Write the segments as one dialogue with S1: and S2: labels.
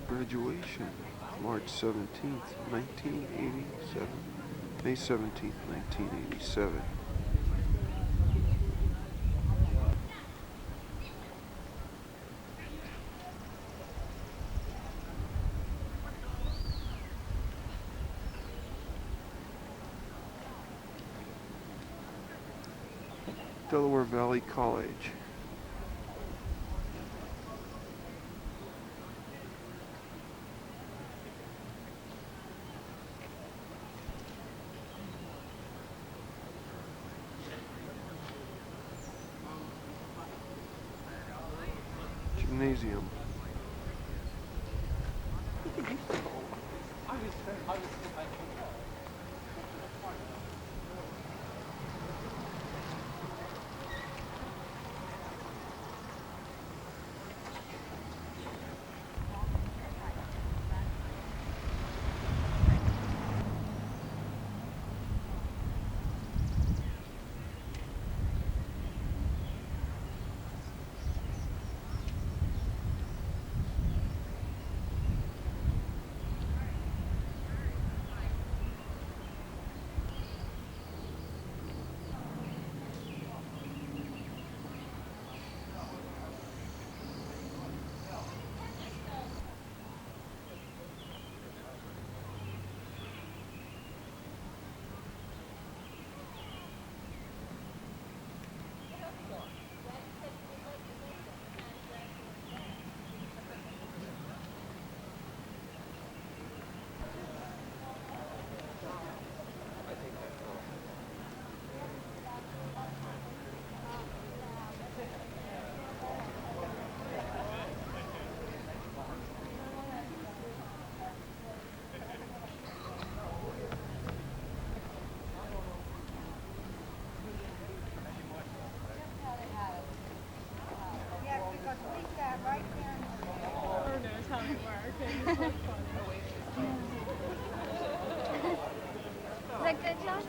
S1: Graduation, March 17th, 1987. May 17th, 1987. Delaware Valley College. Gymnasium.
S2: Is that good, John?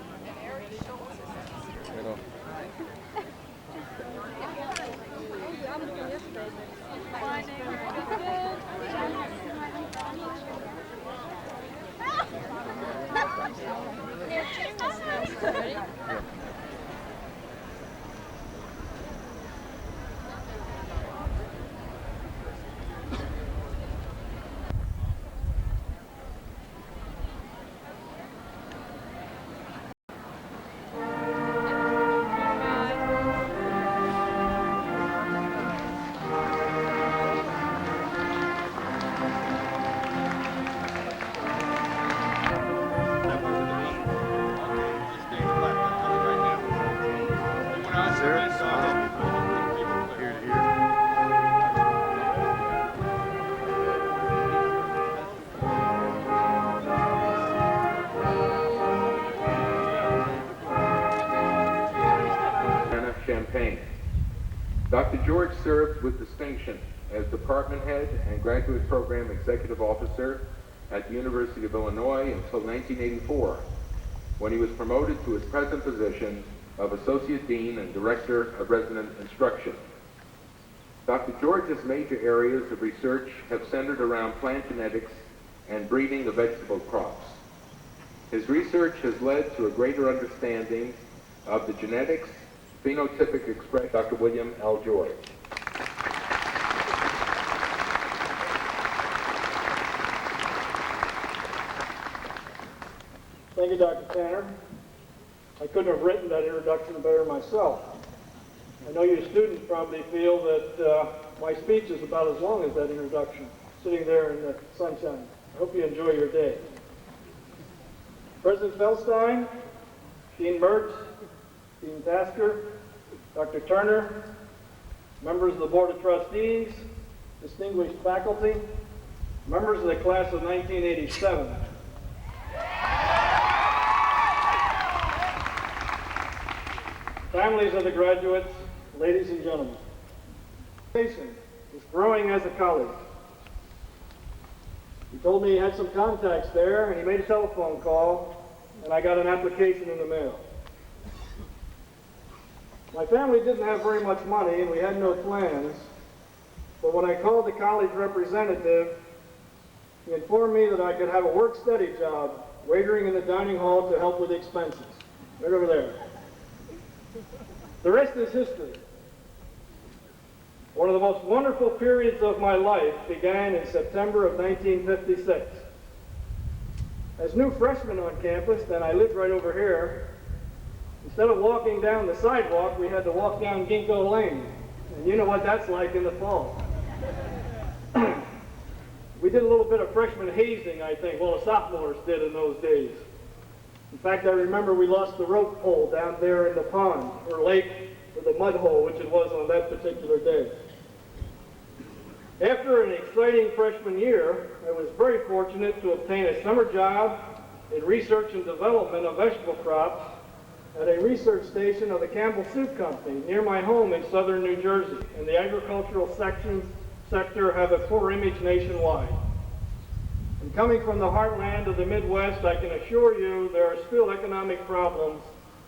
S3: Champaign. Dr. George served with distinction as department head and graduate program executive officer at the University of Illinois until 1984, when he was promoted to his present position of Associate Dean and Director of Resident Instruction. Dr. George's major areas of research have centered around plant genetics and breeding of vegetable crops. His research has led to a greater understanding of the genetics, phenotypic expression. Dr. William L. George.
S4: Thank you, Dr. Tanner. I couldn't have written that introduction better myself. I know you students probably feel that my speech is about as long as that introduction, sitting there in the sunshine. I hope you enjoy your day. President Feldstein, Dean Mertz, Dean Tasker, Dr. Turner, members of the Board of Trustees, distinguished faculty, members of the class of 1987. Families of the graduates, ladies and gentlemen. Education is growing as a college. He told me he had some contacts there, and he made a telephone call, and I got an application in the mail. My family didn't have very much money, and we had no plans, but when I called the college representative, He informed me that I could have a work-study job, waitering in the dining hall to help with expenses. Right over there. The rest is history. One of the most wonderful periods of my life began in September of 1956. As new freshmen on campus, and I lived right over here, instead of walking down the sidewalk, we had to walk down Ginkgo Lane. And you know what that's like in the fall. We did a little bit of freshman hazing, I think. Well, the sophomores did in those days. In fact, I remember we lost the rope pole down there in the pond, or lake, or the mud hole, which it was on that particular day. After an exciting freshman year, I was very fortunate to obtain a summer job in research and development of vegetable crops at a research station of the Campbell Soup Company near my home in southern New Jersey. And the agricultural sector have a poor image nationwide. And coming from the heartland of the Midwest, I can assure you there are still economic problems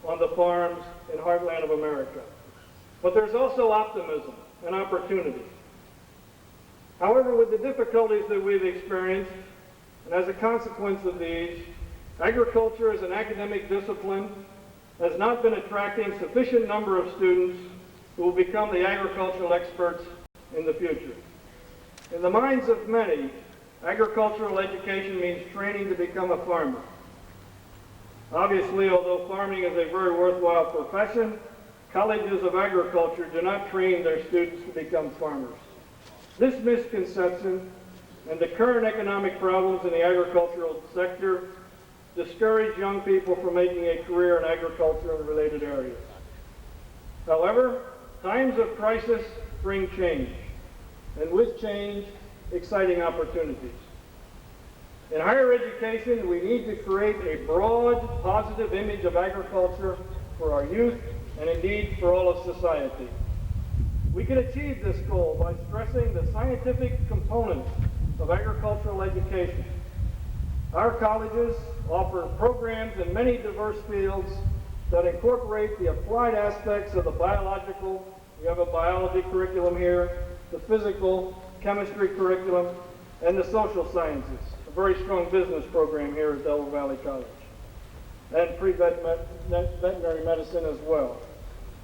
S4: on the farms in the heartland of America. But there's also optimism and opportunity. However, with the difficulties that we've experienced, and as a consequence of these, agriculture as an academic discipline has not been attracting sufficient number of students who will become the agricultural experts in the future. In the minds of many, agricultural education means training to become a farmer. Obviously, although farming is a very worthwhile profession, colleges of agriculture do not train their students to become farmers. This misconception and the current economic problems in the agricultural sector discourage young people from making a career in agriculture and related areas. However, times of crisis bring change, and with change, exciting opportunities. In higher education, we need to create a broad, positive image of agriculture for our youth and indeed for all of society. We can achieve this goal by stressing the scientific components of agricultural education. Our colleges offer programs in many diverse fields that incorporate the applied aspects of the biological, we have a biology curriculum here, the physical, chemistry curriculum, and the social sciences, a very strong business program here at Delaware Valley College, and pre-veterinary medicine as well.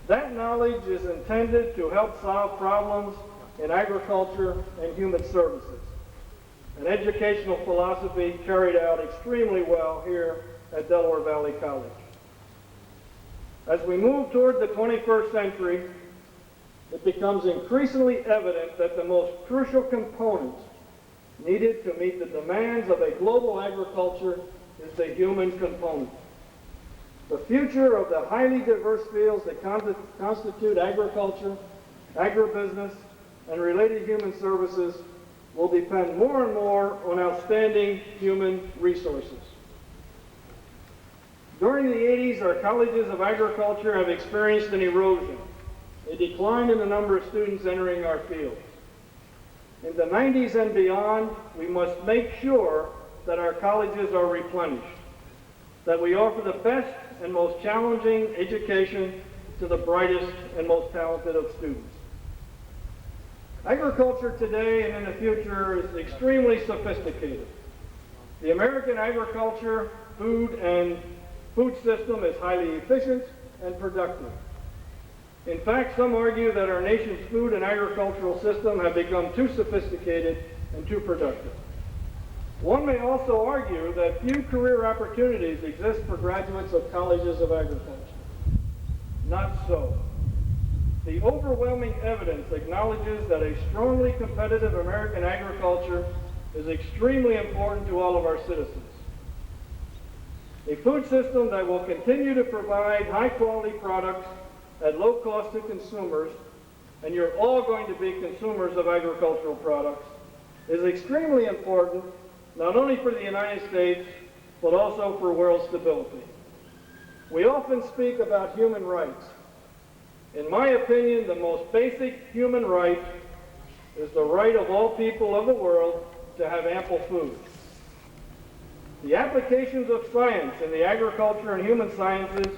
S4: That knowledge is intended to help solve problems in agriculture and human services, an educational philosophy carried out extremely well here at Delaware Valley College. As we move toward the 21st century, it becomes increasingly evident that the most crucial component needed to meet the demands of a global agriculture is the human component. The future of the highly diverse fields that constitute agriculture, agribusiness, and related human services will depend more and more on outstanding human resources. During the 80s, our colleges of agriculture have experienced an erosion, a decline in the number of students entering our fields. In the 90s and beyond, we must make sure that our colleges are replenished, that we offer the best and most challenging education to the brightest and most talented of students. Agriculture today and in the future is extremely sophisticated. The American agriculture, food system is highly efficient and productive. In fact, some argue that our nation's food and agricultural system have become too sophisticated and too productive. One may also argue that few career opportunities exist for graduates of colleges of agriculture. Not so. The overwhelming evidence acknowledges that a strongly competitive American agriculture is extremely important to all of our citizens. A food system that will continue to provide high-quality products at low cost to consumers, and you're all going to be consumers of agricultural products, is extremely important not only for the United States, but also for world stability. We often speak about human rights. In my opinion, the most basic human right is the right of all people of the world to have ample food. The applications of science in the agriculture and human sciences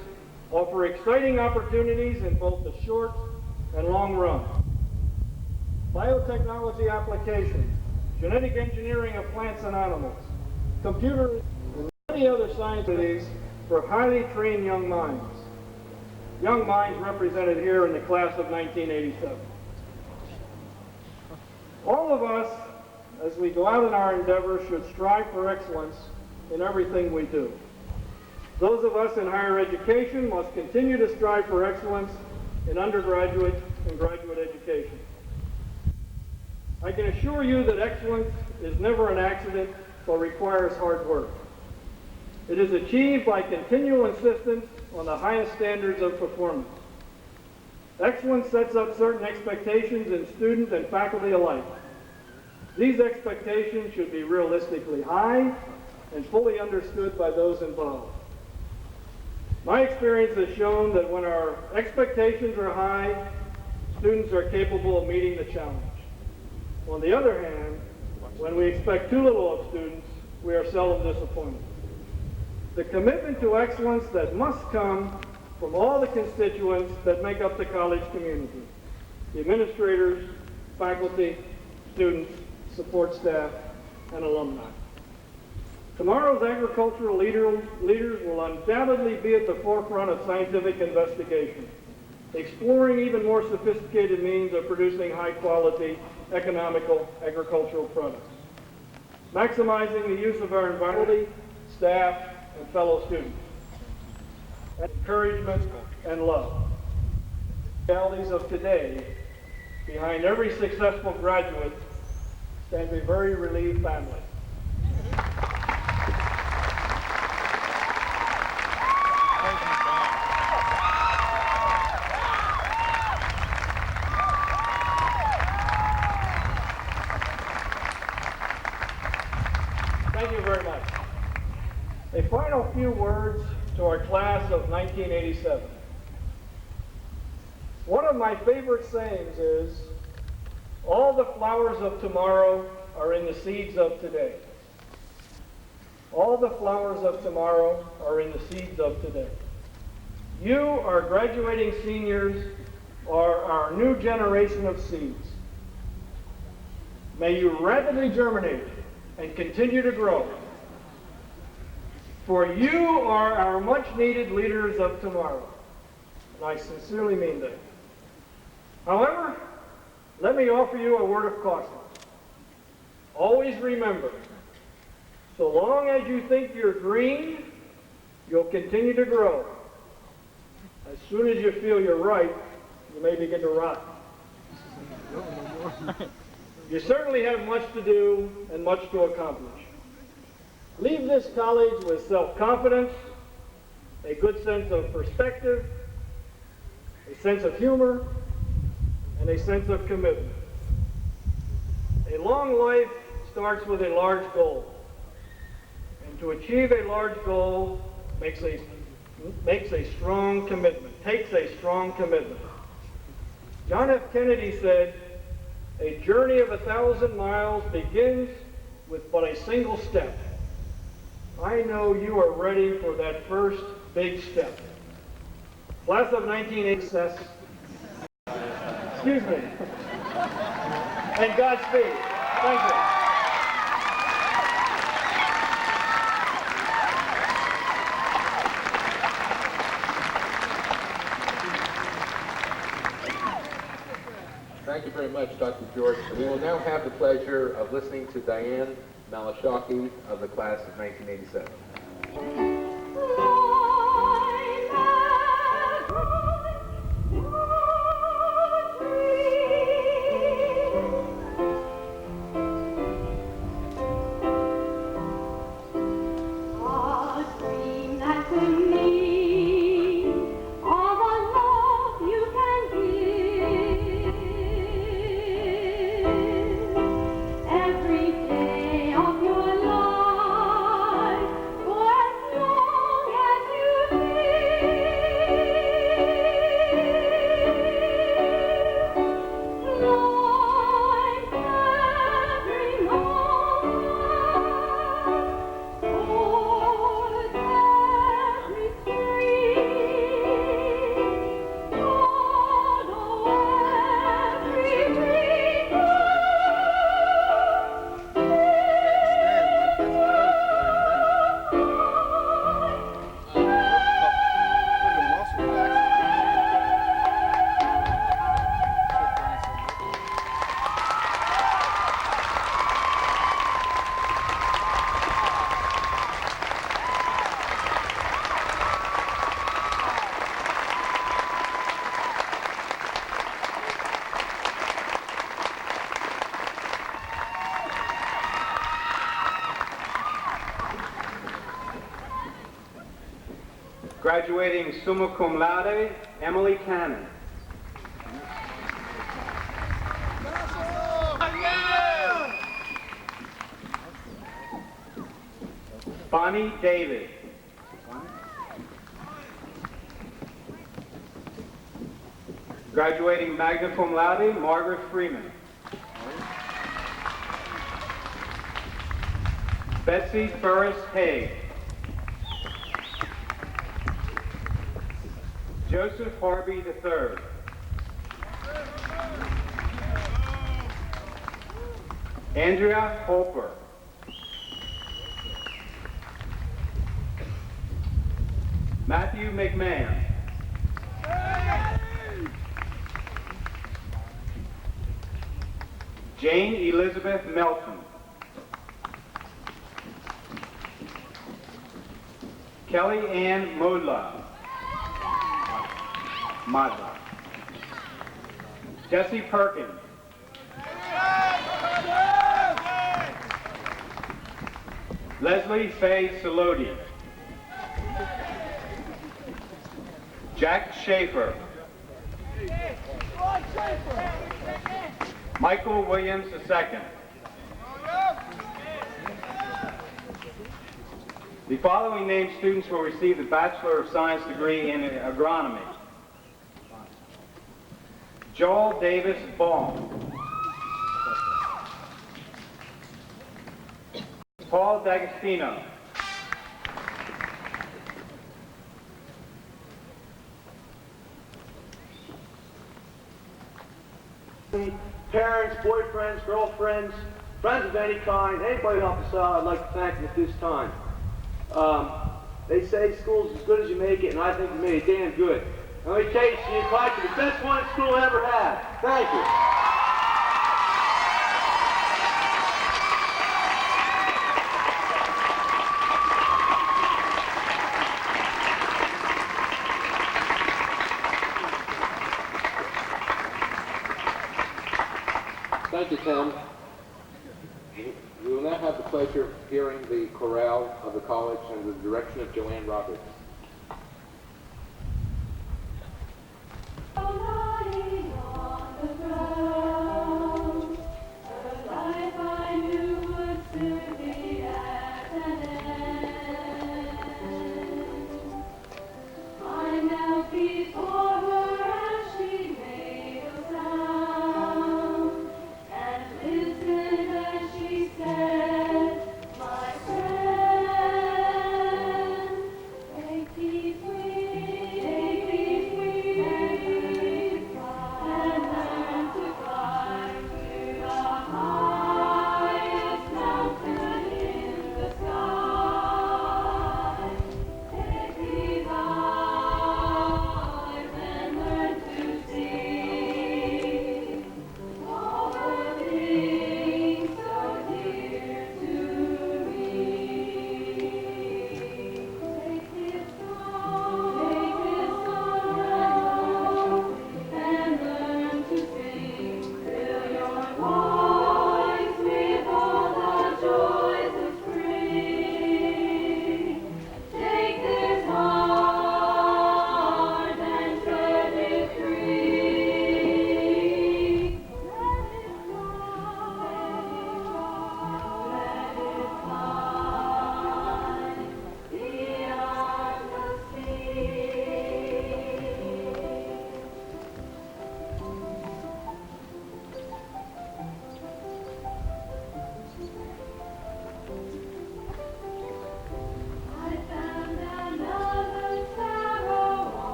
S4: offer exciting opportunities in both the short and long run. Biotechnology applications, genetic engineering of plants and animals, computers, and many other sciences for highly trained young minds. Young minds represented here in the class of 1987. All of us, as we go out in our endeavors, should strive for excellence in everything we do. Those of us in higher education must continue to strive for excellence in undergraduate and graduate education. I can assure you that excellence is never an accident, but requires hard work. It is achieved by continual insistence on the highest standards of performance. Excellence sets up certain expectations in student and faculty alike. These expectations should be realistically high and fully understood by those involved. My experience has shown that when our expectations are high, students are capable of meeting the challenge. On the other hand, when we expect too little of students, we are seldom disappointed. The commitment to excellence that must come from all the constituents that make up the college community: the administrators, faculty, students, support staff, and alumni. Tomorrow's agricultural leaders will undoubtedly be at the forefront of scientific investigation, exploring even more sophisticated means of producing high-quality, economical agricultural products, maximizing the use of our environment, staff, and fellow students, encouragement and love. The realities of today, behind every successful graduate, stands a very relieved family. Thank you very much. A final few words to our class of 1987. One of my favorite sayings is, all the flowers of tomorrow are in the seeds of today. All the flowers of tomorrow are in the seeds of today. You, our graduating seniors, are our new generation of seeds. May you rapidly germinate and continue to grow. For you are our much-needed leaders of tomorrow. And I sincerely mean that. However, let me offer you a word of caution. Always remember, so long as you think you're green, you'll continue to grow. As soon as you feel you're ripe, you may begin to rot. You certainly have much to do and much to accomplish. Leave this college with self-confidence, a good sense of perspective, a sense of humor, and a sense of commitment. A long life starts with a large goal, and to achieve a large goal makes a strong commitment, takes a strong commitment. John F. Kennedy said, "A journey of 1,000 miles begins with but a single step." I know you are ready for that first big step. Class of 1986. Excuse me. And Godspeed. Thank you.
S3: Thank you very much, Dr. George. We will now have the pleasure of listening to Diane Malashaki of the class of 1987.
S2: Every day of your life, for as long as
S5: Graduating summa cum laude, Emily Cannon. Bonnie David. Graduating magna cum laude, Margaret Freeman. Betsy Ferris Haig. Joseph Harvey III. Andrea Holper. Matthew McMahon. Jane Elizabeth Melton. Kelly Ann Modla. Jesse Perkins. Leslie Faye Salodi. Jack Schaefer. Michael Williams II. The following named students will receive the Bachelor of Science degree in agronomy. Joel Davis Baum. Paul D'Agostino.
S6: Parents, boyfriends, girlfriends, friends of any kind, anybody who helped us out, I'd like to thank them at this time. They say school's as good as you make it, and I think you made it damn good. And let me tell you, senior class, you're the best one school ever had. Thank you.
S3: Thank you, Tim. We will now have the pleasure of hearing the chorale of the college under the direction of Joanne Roberts.
S2: Lying on the ground, the life I knew would soon be at an end. I knelt before her as she made a sound, and listened as she said, "My friend,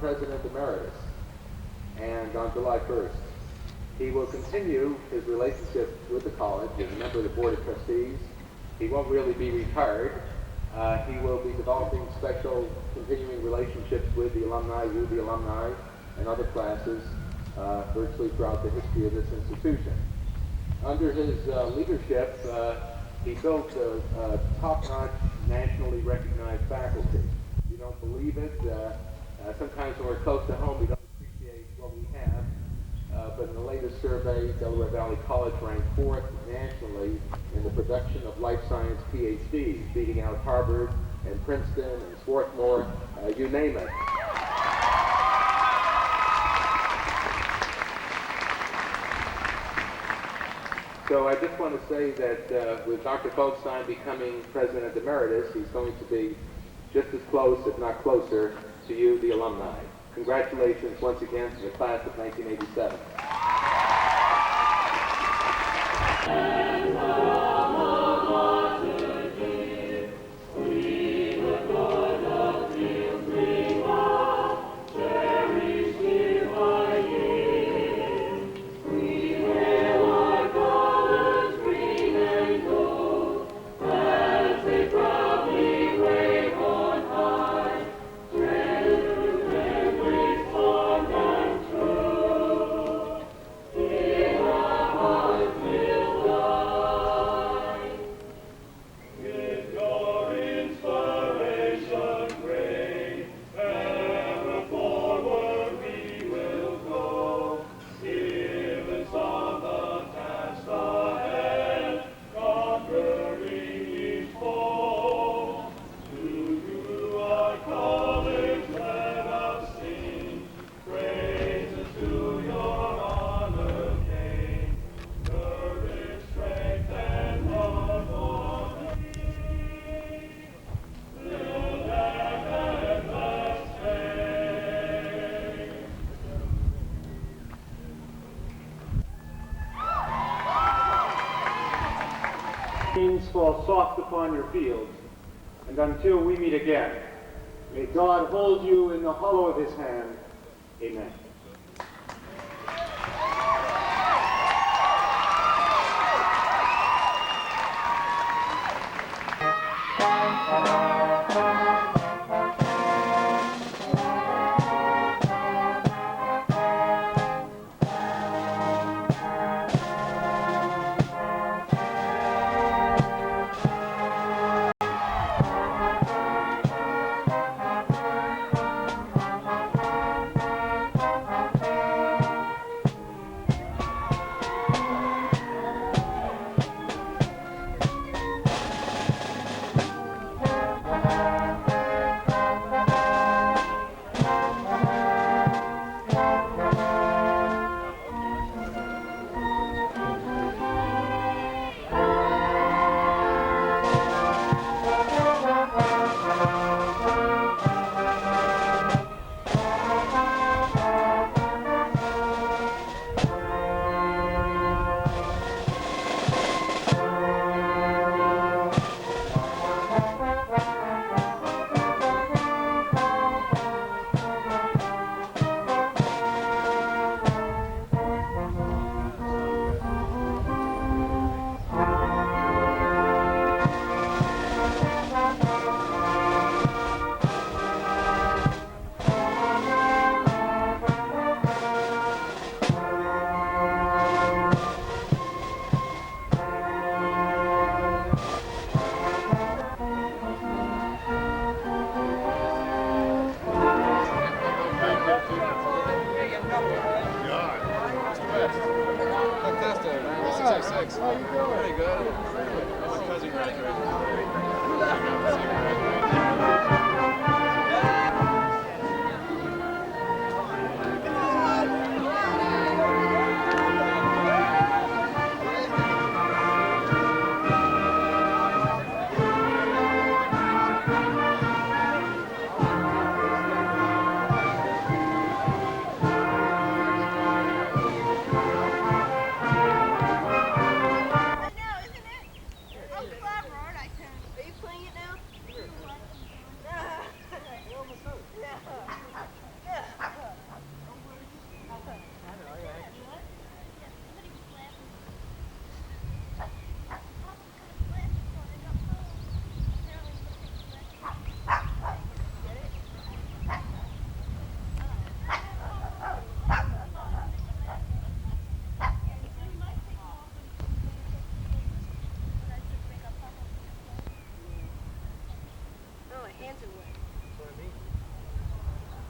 S3: President Emeritus, and on July 1st. He will continue his relationship with the college as a member of the Board of Trustees. He won't really be retired. He will be developing special continuing relationships with the alumni, and other classes virtually throughout the history of this institution. Under his leadership, he built a top-notch, nationally recognized faculty. You don't believe it. Sometimes when we're close to home, we don't appreciate what we have. But in the latest survey, Delaware Valley College ranked 4th nationally in the production of life science PhDs, beating out Harvard and Princeton and Swarthmore, you name it. So I just want to say that with Dr. Feldstein becoming President Emeritus, he's going to be just as close, if not closer, to you, the alumni. Congratulations once again to the class of 1987.
S5: Fall soft upon your fields, and until we meet again, may God hold you in the hollow of his hand. Amen.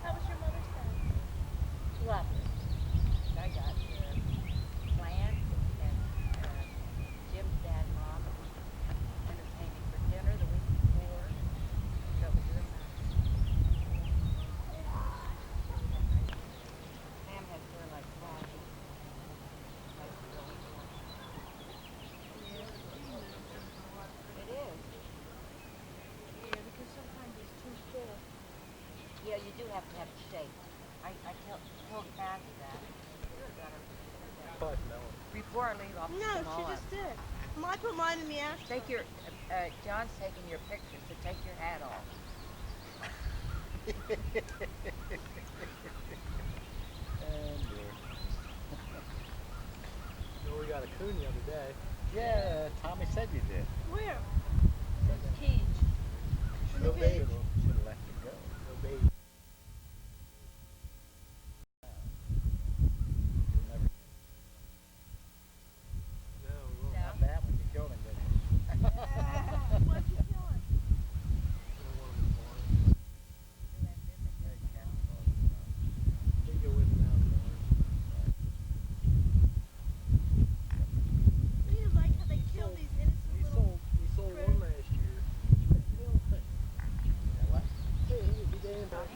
S7: How was your Mother's Day? Lovely. I got plants and Jim's dad and mom entertaining for dinner the week before. So it was real nice. Sam has hair like Patty. That's really cool. It is.
S2: Yeah, because sometimes it's too full.
S7: Yeah, you do have to have it shaped. I told Kathy that. Before I leave, I'll put
S2: No,
S7: them
S2: she
S7: all
S2: just
S7: up.
S2: did. Well, I put mine in the ashtray.
S7: Take your, John's taking your picture, so take your hat off.
S8: We got a coon the other day.
S9: Yeah, Tommy said you did.
S2: Where?
S8: Cage.
S9: Should have let it go.
S8: No baby. No, we won't.
S9: Not that one, you killed him, didn't you?
S2: What'd you kill it?
S8: They go in and out of
S2: Don't you like how they kill these innocent
S8: We
S2: little...
S8: sold one last year.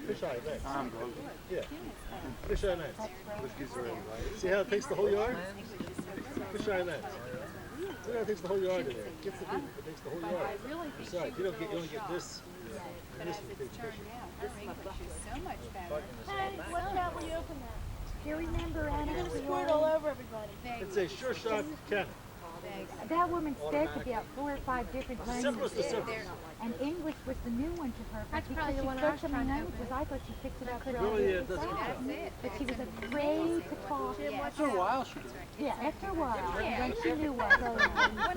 S8: Fish eye next. Yeah. Fish eye next. See how it takes the whole yard? Fish eye next. See how it takes the whole yard in there. Gets the food, it takes the whole yard. Besides, you only get this. And this is big fish.
S2: Hey, watch out when you open that.
S10: Do you remember Anna?
S2: You're gonna squirt all over everybody.
S8: It's a sure shot cannon.
S10: That woman spoke about 4 or 5 different
S8: Simplest of
S10: languages,
S8: simplest.
S10: and English was the new one to her. But
S2: That's
S10: because
S2: probably
S10: she
S2: the one I
S10: spoke
S2: was
S10: so
S2: trying
S10: many
S2: to
S10: languages, I thought she picked it up pretty
S8: Really,
S10: good.
S8: yeah, it doesn't matter.
S10: But she was afraid to talk.
S2: After a while, she did.
S10: Yeah, after a while, when she knew what.
S11: When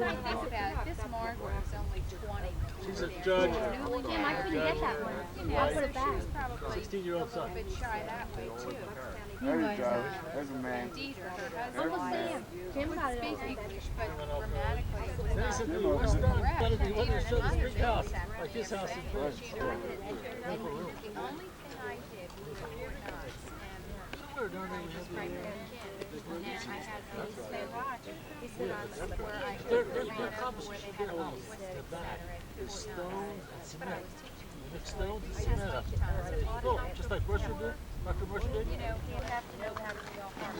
S11: I think about it, this Margaret was only 20.
S8: She's a judge.
S2: Jim, I couldn't get that one.
S11: You know,
S2: I'll put it
S11: so
S2: back.
S11: she was probably
S8: 16-year-old
S11: a
S8: son.
S11: little bit shy that way too.
S9: There's Joe. There's a man.
S11: Dieter, her
S2: Uncle
S11: husband,
S2: Sam. Jim got
S11: would
S2: it
S11: speak
S2: all.
S11: English, but grammatically it was
S8: Then he
S11: not
S8: said, "Do West End,
S11: correct.
S8: better be
S11: Dieter
S8: one that shows
S11: and
S8: this big
S11: I
S8: house,
S11: sat
S8: like this house in
S11: and
S8: Florence."
S11: she learned it. The only thing I did was very nice, and I just franked her chin, and I had to say, watch, he said, I'm where I
S8: Their
S11: ran over where
S8: composition
S11: they had
S8: there
S11: all
S8: was
S11: twisted,
S8: the back
S11: etc.
S8: is stones and cement.
S11: But I was teaching
S8: Mix stones and cement up. Oh, just like Bursha did, Dr. Bursha did.
S11: you know, you have to know how to spell hard.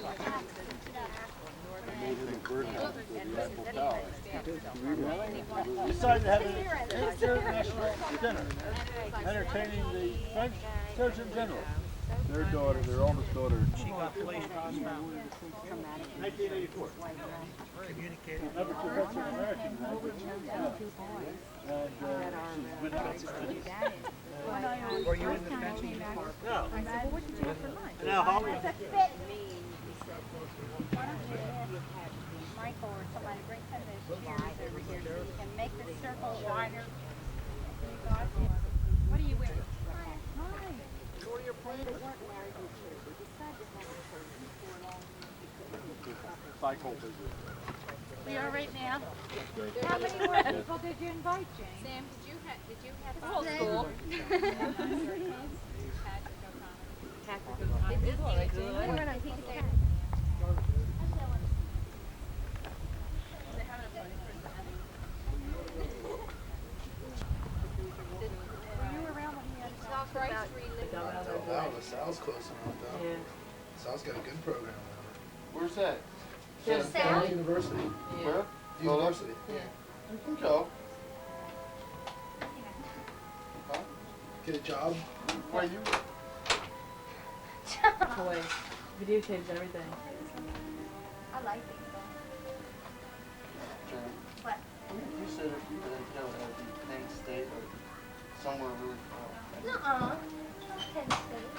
S9: Decided to have an international dinner, entertaining the French Surgeon General. Their daughter, their oldest daughter. She got placed on
S8: 1984.
S9: number 2 Mexican American. And she's been
S10: Were you in the fencing before?
S8: No.
S10: I said, well, what did you have for lunch?
S8: Now, Holly.
S11: Michael or somebody bring some of those chairs over here so you can make the circle wider. What are you wearing?
S9: cycle visit.
S2: We are right now.
S10: How many more people did you invite, Jane?
S11: Sam, did you have
S2: The whole school. We're gonna take a cat.
S11: Christ religion?
S12: Wow, LaSalle's close enough though. Yeah. LaSalle's got a good program now.
S9: Where's that?
S12: LaSalle University.
S9: Where?
S12: University.
S9: Yeah. You can go. Huh?
S12: Get a job.
S9: Where you?
S13: Boy, videotapes everything.
S2: I like it.
S9: Jen,
S2: What?
S9: you said if you could go to Penn State or somewhere really far.
S2: Nuh-uh. Penn State.